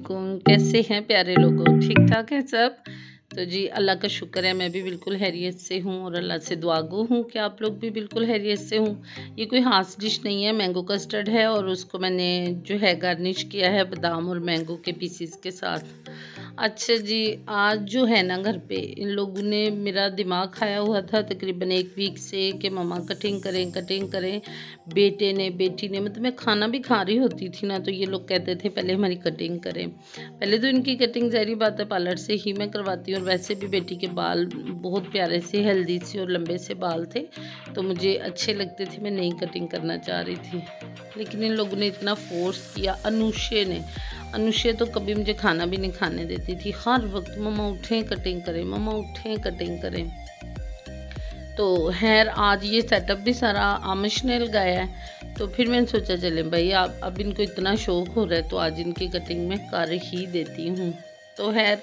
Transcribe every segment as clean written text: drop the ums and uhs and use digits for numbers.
वालेकुम। कैसे हैं प्यारे लोगों, ठीक ठाक है सब? तो जी अल्लाह का शुक्र है, मैं भी बिल्कुल खैरियत से हूँ और अल्लाह से दुआ गो हूँ कि आप लोग भी बिल्कुल खैरियत से हूँ। ये कोई ख़ास डिश नहीं है, मैंगो कस्टर्ड है और उसको मैंने जो है गार्निश किया है बादाम और मैंगो के पीसीस के साथ। अच्छा जी, आज जो है ना घर पे इन लोगों ने मेरा दिमाग खाया हुआ था तकरीबन 1 वीक से कि मम्मा कटिंग करें, कटिंग करें। बेटे ने, बेटी ने, मतलब मैं खाना भी खा रही होती थी ना तो ये लोग कहते थे पहले हमारी कटिंग करें। पहले तो इनकी कटिंग ज़ाहिर बात है पार्लर से ही मैं करवाती हूँ और वैसे भी बेटी के बाल बहुत प्यारे से हेल्दी से और लंबे से बाल थे तो मुझे अच्छे लगते थे, मैं नई कटिंग करना चाह रही थी। लेकिन इन लोगों ने इतना फोर्स किया, अनुषे तो कभी मुझे खाना भी नहीं खाने देती थी, हर वक्त मम्मा उठें कटिंग करें, मम्मा उठें कटिंग करें। तो खैर आज ये सेटअप भी सारा आमिश ने लगाया है तो फिर मैंने सोचा चले भाई अब इनको इतना शौक हो रहा है तो आज इनकी कटिंग में कर ही देती हूँ। तो खैर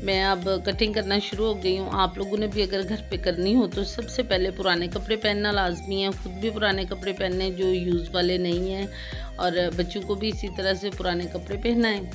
मैं अब कटिंग करना शुरू हो गई हूँ। आप लोगों ने भी अगर घर पे करनी हो तो सबसे पहले पुराने कपड़े पहनना लाजमी है, खुद भी पुराने कपड़े पहनने जो यूज़ वाले नहीं हैं और बच्चों को भी इसी तरह से पुराने कपड़े पहनाएं।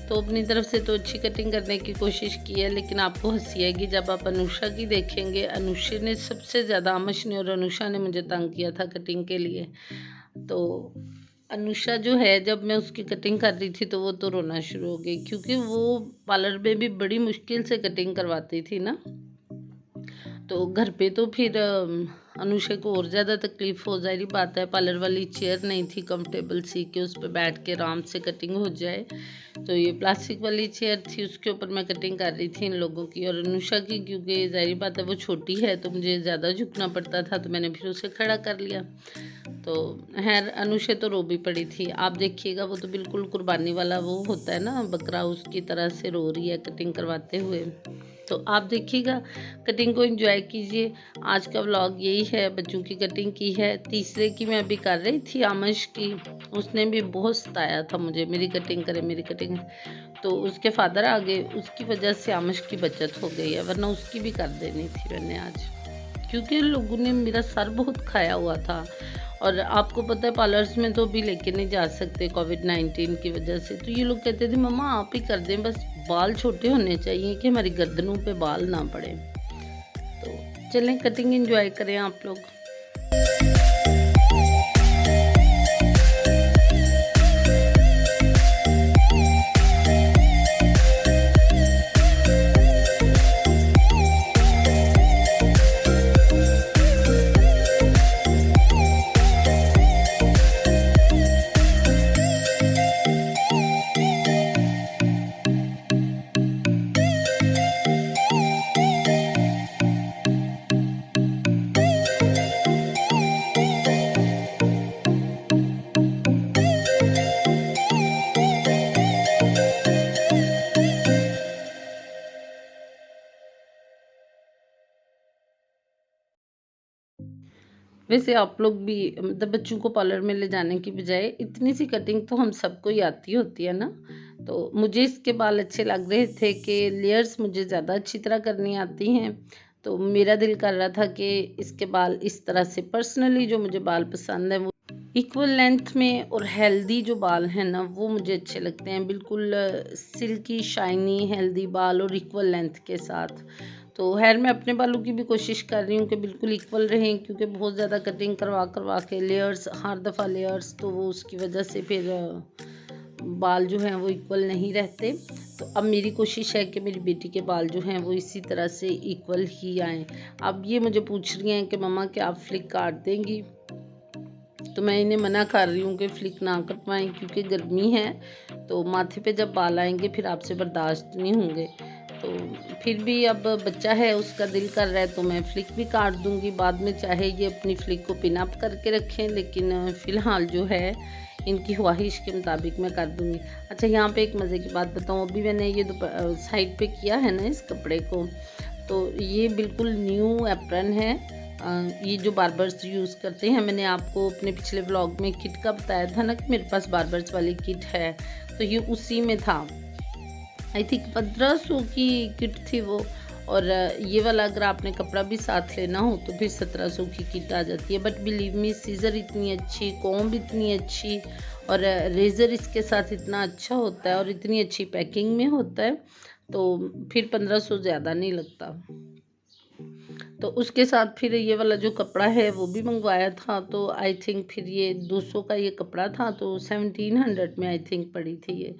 तो अपनी तरफ से तो अच्छी कटिंग करने की कोशिश की है लेकिन आपको हंसी आएगी जब आप अनुषा की देखेंगे। अनुषा ने सबसे ज़्यादा, आमिश ने और अनुषा ने मुझे तंग किया था कटिंग के लिए। तो अनुषा जो है जब मैं उसकी कटिंग कर रही थी तो वो तो रोना शुरू हो गई क्योंकि वो पार्लर में भी बड़ी मुश्किल से कटिंग करवाती थी ना। तो घर पे तो फिर अनुषा को और ज़्यादा तकलीफ़ हो, ज़ाहिर बात है पार्लर वाली चेयर नहीं थी कंफर्टेबल सी कि उस पर बैठ के आराम से कटिंग हो जाए। तो ये प्लास्टिक वाली चेयर थी, उसके ऊपर मैं कटिंग कर रही थी इन लोगों की और अनुषा की, क्योंकि ज़ाहिर बात है वो छोटी है तो मुझे ज़्यादा झुकना पड़ता था तो मैंने फिर उसे खड़ा कर लिया। तो खैर अनुषा तो रो भी पड़ी थी, आप देखिएगा वो तो बिल्कुल कुर्बानी वाला वो होता है ना बकरा, उसकी तरह से रो रही है कटिंग करवाते हुए। तो आप देखिएगा, कटिंग को एंजॉय कीजिए। आज का व्लॉग यही है, बच्चों की कटिंग की है। तीसरे की मैं अभी कर रही थी आमिश की, उसने भी बहुत सताया था मुझे, मेरी कटिंग करे मेरी कटिंग। तो उसके फादर आ गए, उसकी वजह से आमिश की बचत हो गई है, वरना उसकी भी कर देनी थी मैंने आज, क्योंकि लोगों ने मेरा सर बहुत खाया हुआ था। और आपको पता है पार्लर्स में तो अभी लेके नहीं जा सकते कोविड-19 की वजह से, तो ये लोग कहते थे मम्मा आप ही कर दें, बस बाल छोटे होने चाहिए कि हमारी गर्दनों पे बाल ना पड़े। तो चलें कटिंग एंजॉय करें आप लोग। वैसे आप लोग भी मतलब बच्चों को पार्लर में ले जाने की बजाय इतनी सी कटिंग तो हम सबको ही आती होती है ना। तो मुझे इसके बाल अच्छे लग रहे थे कि लेयर्स मुझे ज़्यादा अच्छी तरह करनी आती हैं, तो मेरा दिल कर रहा था कि इसके बाल इस तरह से, पर्सनली जो मुझे बाल पसंद है वो इक्वल लेंथ में और हेल्दी जो बाल हैं ना वो मुझे अच्छे लगते हैं, बिल्कुल सिल्की शाइनी हेल्दी बाल और इक्वल लेंथ के साथ। तो खैर मैं अपने बालों की भी कोशिश कर रही हूँ कि बिल्कुल इक्वल रहें, क्योंकि बहुत ज़्यादा कटिंग करवा करवा के लेयर्स, हर दफ़ा लेयर्स, तो वो उसकी वजह से फिर बाल जो हैं वो इक्वल नहीं रहते। तो अब मेरी कोशिश है कि मेरी बेटी के बाल जो हैं वो इसी तरह से इक्वल ही आएँ। अब ये मुझे पूछ रही हैं कि मम्मा क्या आप फ्लिक काट देंगी, तो मैं इन्हें मना कर रही हूँ कि फ्लिक ना कटवाएं क्योंकि गर्मी है, तो माथे पे जब बाल आएंगे फिर आपसे बर्दाश्त नहीं होंगे। तो फिर भी अब बच्चा है, उसका दिल कर रहा है तो मैं फ्लिक भी काट दूँगी बाद में, चाहे ये अपनी फ्लिक को पिन अप करके रखें, लेकिन फ़िलहाल जो है इनकी ख्वाहिश के मुताबिक मैं कर दूँगी। अच्छा यहाँ पे एक मज़े की बात बताऊँ, अभी मैंने ये साइड पे किया है ना इस कपड़े को, तो ये बिल्कुल न्यू एप्रन है। ये जो बार्बर्स यूज़ करते हैं, मैंने आपको अपने पिछले व्लॉग में किट का बताया था ना कि मेरे पास बार्बर्स वाली किट है, तो ये उसी में था। आई थिंक 1500 की किट थी वो, और ये वाला अगर आपने कपड़ा भी साथ लेना हो तो फिर 1700 की किट आ जाती है। बट बिलीव मी, सीज़र इतनी अच्छी, कॉम्ब इतनी अच्छी, और रेज़र इसके साथ इतना अच्छा होता है और इतनी अच्छी पैकिंग में होता है, तो फिर 1500 ज़्यादा नहीं लगता। तो उसके साथ फिर ये वाला जो कपड़ा है वो भी मंगवाया था, तो आई थिंक फिर ये 200 का ये कपड़ा था, तो 1700 में आई थिंक पड़ी थी ये।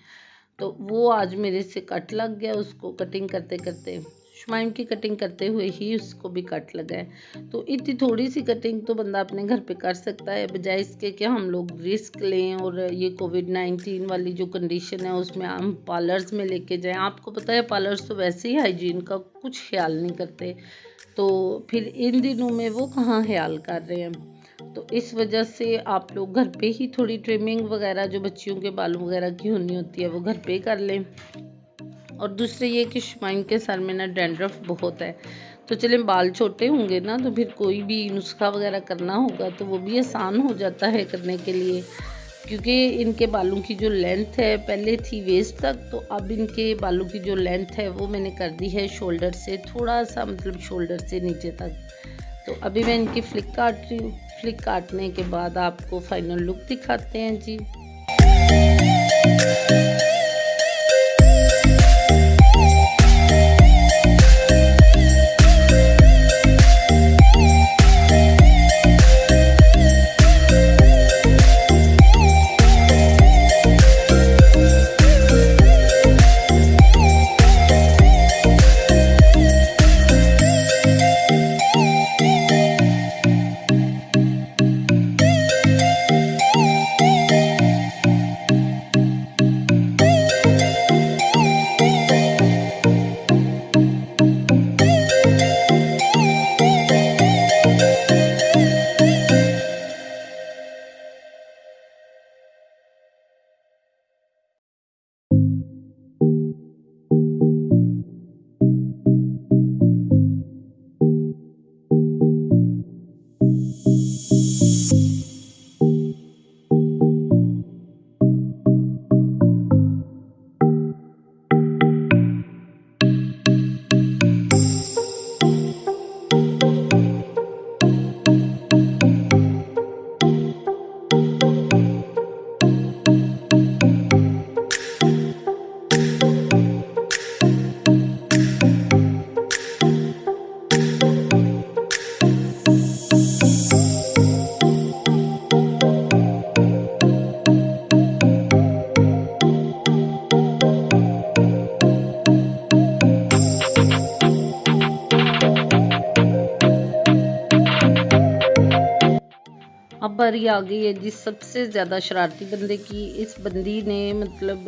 तो वो आज मेरे से कट लग गया, उसको कटिंग करते करते, शुमाइम की कटिंग करते हुए ही उसको भी कट लगा है। तो इतनी थोड़ी सी कटिंग तो बंदा अपने घर पे कर सकता है, बजाय इसके कि हम लोग रिस्क लें और ये कोविड-19 वाली जो कंडीशन है उसमें हम पार्लर्स में लेके जाएं। आपको पता है पार्लर्स तो वैसे ही हाइजीन का कुछ ख्याल नहीं करते, तो फिर इन दिनों में वो कहाँ ख्याल कर रहे हैं। तो इस वजह से आप लोग घर पे ही थोड़ी ट्रिमिंग वगैरह जो बच्चियों के बाल वगैरह की होनी होती है वो घर पे कर लें। और दूसरे ये कि शुमाइम के सर में ना डैंड्रफ बहुत है, तो चलें बाल छोटे होंगे ना तो फिर कोई भी नुस्खा वगैरह करना होगा तो वो भी आसान हो जाता है करने के लिए, क्योंकि इनके बालों की जो लेंथ है पहले थी वेस्ट तक, तो अब इनके बालों की जो लेंथ है वो मैंने कर दी है शोल्डर से थोड़ा सा, मतलब शोल्डर से नीचे तक। तो अभी मैं इनकी फ्लिक काट रही हूँ। फ्लिक काटने के बाद आपको फाइनल लुक दिखाते हैं जी। अब बारी आ गई है जी सबसे ज़्यादा शरारती बंदे की। इस बंदी ने मतलब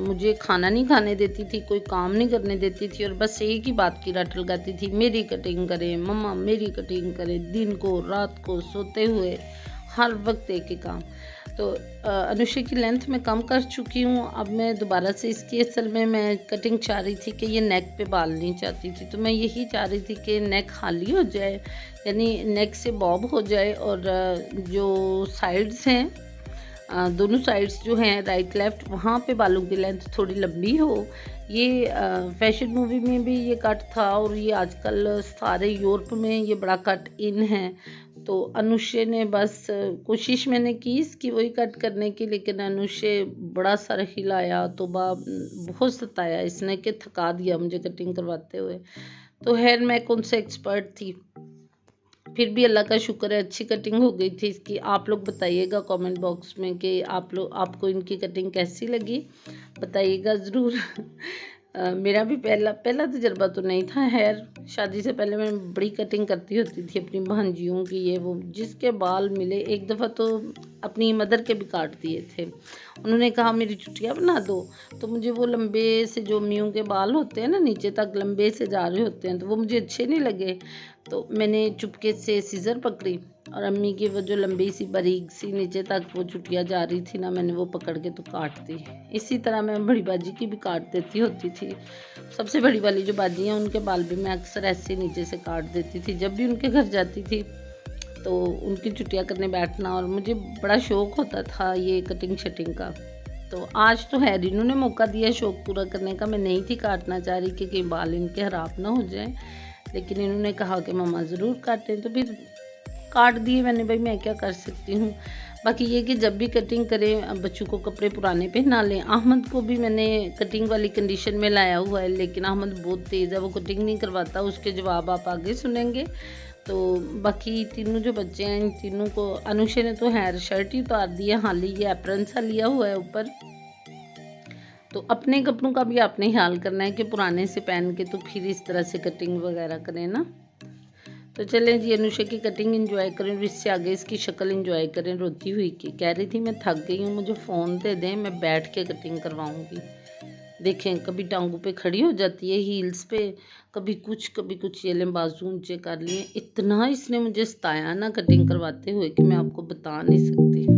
मुझे खाना नहीं खाने देती थी, कोई काम नहीं करने देती थी और बस एक ही बात की रट लगाती थी, मेरी कटिंग करें मम्मा, मेरी कटिंग करें। दिन को रात को सोते हुए हर वक्त एक ही काम। तो अनुष्का की लेंथ मैं कम कर चुकी हूँ। अब मैं दोबारा से इसकी, असल में मैं कटिंग चाह रही थी कि ये नेक पे बाल नहीं चाहती थी, तो मैं यही चाह रही थी कि नेक खाली हो जाए, यानी नेक से बॉब हो जाए और जो साइड्स हैं, दोनों साइड्स जो हैं राइट लेफ़्ट, वहाँ पे बालों की लेंथ थोड़ी लंबी हो। ये फैशन मूवी में भी ये कट था और ये आजकल सारे यूरोप में ये बड़ा कट इन है। तो अनुष्का ने बस कोशिश मैंने की इसकी वही कट करने की, लेकिन अनुष्का बड़ा सर हिलाया तो बहुत सताया इसने कि थका दिया मुझे कटिंग करवाते हुए। तो खैर मैं कौन से एक्सपर्ट थी, फिर भी अल्लाह का शुक्र है अच्छी कटिंग हो गई थी इसकी। आप लोग बताइएगा कमेंट बॉक्स में कि आपको इनकी कटिंग कैसी लगी, बताइएगा ज़रूर। मेरा भी पहला तजर्बा तो नहीं था। खैर शादी से पहले मैं बड़ी कटिंग करती होती थी अपनी भांजियों की, ये वो जिसके बाल मिले। एक दफ़ा तो अपनी मदर के भी काट दिए थे। उन्होंने कहा मेरी चुटिया बना दो, तो मुझे वो लंबे से जो मियों के बाल होते हैं ना नीचे तक लंबे से जा रहे होते हैं, तो वो मुझे अच्छे नहीं लगे। तो मैंने चुपके से सीज़र पकड़ी और अम्मी की वो जो लंबी सी बारीक सी नीचे तक वो चुटिया जा रही थी ना, मैंने वो पकड़ के तो काट दी। इसी तरह मैं बड़ी बाजी की भी काट देती होती थी। सबसे बड़ी वाली जो बाजी हैं उनके बाल भी मैं अक्सर ऐसे नीचे से काट देती थी। जब भी उनके घर जाती थी तो उनकी चुटिया करने बैठना, और मुझे बड़ा शौक़ होता था ये कटिंग शटिंग का। तो आज तो है इन्होंने मौका दिया शौक़ पूरा करने का। मैं नहीं थी काटना चाह रही कि कहीं बाल इनके ख़राब ना हो जाए, लेकिन इन्होंने कहा कि मम्मा ज़रूर काटें, तो फिर काट दिए मैंने। भाई मैं क्या कर सकती हूँ। बाकी ये कि जब भी कटिंग करें बच्चों को कपड़े पुराने पहना लें। अहमद को भी मैंने कटिंग वाली कंडीशन में लाया हुआ है, लेकिन अहमद बहुत तेज़ है, वो कटिंग नहीं करवाता। उसके जवाब आप आगे सुनेंगे। तो बाकी तीनों जो बच्चे हैं, इन तीनों को अनुषा ने तो हेयर शर्ट ही उतार दी है, हाल ही ये एप्रन सा लिया हुआ है ऊपर। तो अपने कपड़ों का भी आपने ख्याल करना है कि पुराने से पहन के तो फिर इस तरह से कटिंग वगैरह करें ना। तो चलें जी, अनुषा की कटिंग एंजॉय करें और इससे आगे इसकी शक्ल एंजॉय करें। रोती हुई की कह रही थी मैं थक गई हूँ, मुझे फ़ोन दे दें, मैं बैठ के कटिंग करवाऊँगी। देखें कभी टांगों पे खड़ी हो जाती है हील्स पे, कभी कुछ ये लें बाजू ऊंचे कर लिए। इतना इसने मुझे सताया ना कटिंग करवाते हुए कि मैं आपको बता नहीं सकती।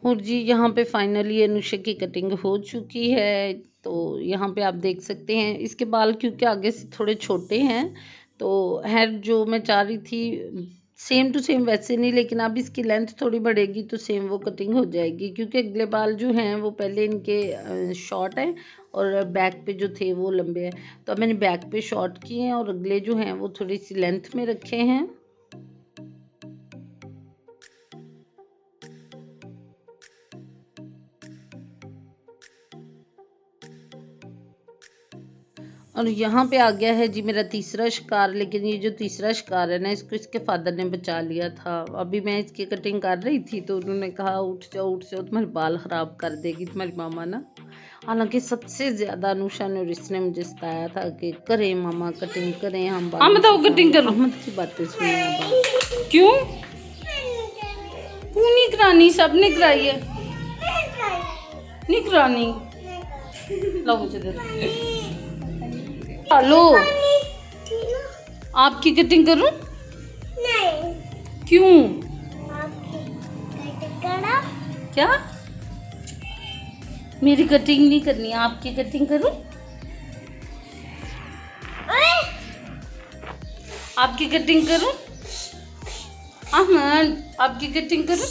और जी यहाँ पे फाइनली अनुषा की कटिंग हो चुकी है। तो यहाँ पे आप देख सकते हैं इसके बाल क्योंकि आगे से थोड़े छोटे हैं, तो हेयर जो मैं चाह रही थी सेम टू सेम वैसे नहीं, लेकिन अब इसकी लेंथ थोड़ी बढ़ेगी तो सेम वो कटिंग हो जाएगी। क्योंकि अगले बाल जो हैं वो पहले इनके शॉर्ट हैं और बैक पे जो थे वो लंबे हैं, तो अब मैंने बैक पे शॉर्ट किए हैं और अगले जो हैं वो थोड़ी सी लेंथ में रखे हैं। और यहाँ पे आ गया है जी मेरा तीसरा शिकार। लेकिन ये जो तीसरा शिकार है ना, इसको इसके फादर ने बचा लिया था। अभी मैं इसकी कटिंग कर रही थी तो उन्होंने कहा उठ जाओ तुम्हारे बाल ख़राब कर देगी तुम्हारी मामा ना। हालांकि सबसे ज़्यादा अनुषा ने और इसने मुझे सताया था कि करें मामा कटिंग करें, हम बताओ कटिंग करो। अहमद की बातें सुनिए। क्यों नहीं करानी, सब ने कराई है, नहीं करानी। लो मुझे दे हेलो, आपकी कटिंग करूं? नहीं। क्यों? क्या? मेरी कटिंग नहीं करनी, आपकी कटिंग करूं? आपकी कटिंग करूं? अहमद आपकी कटिंग करूं?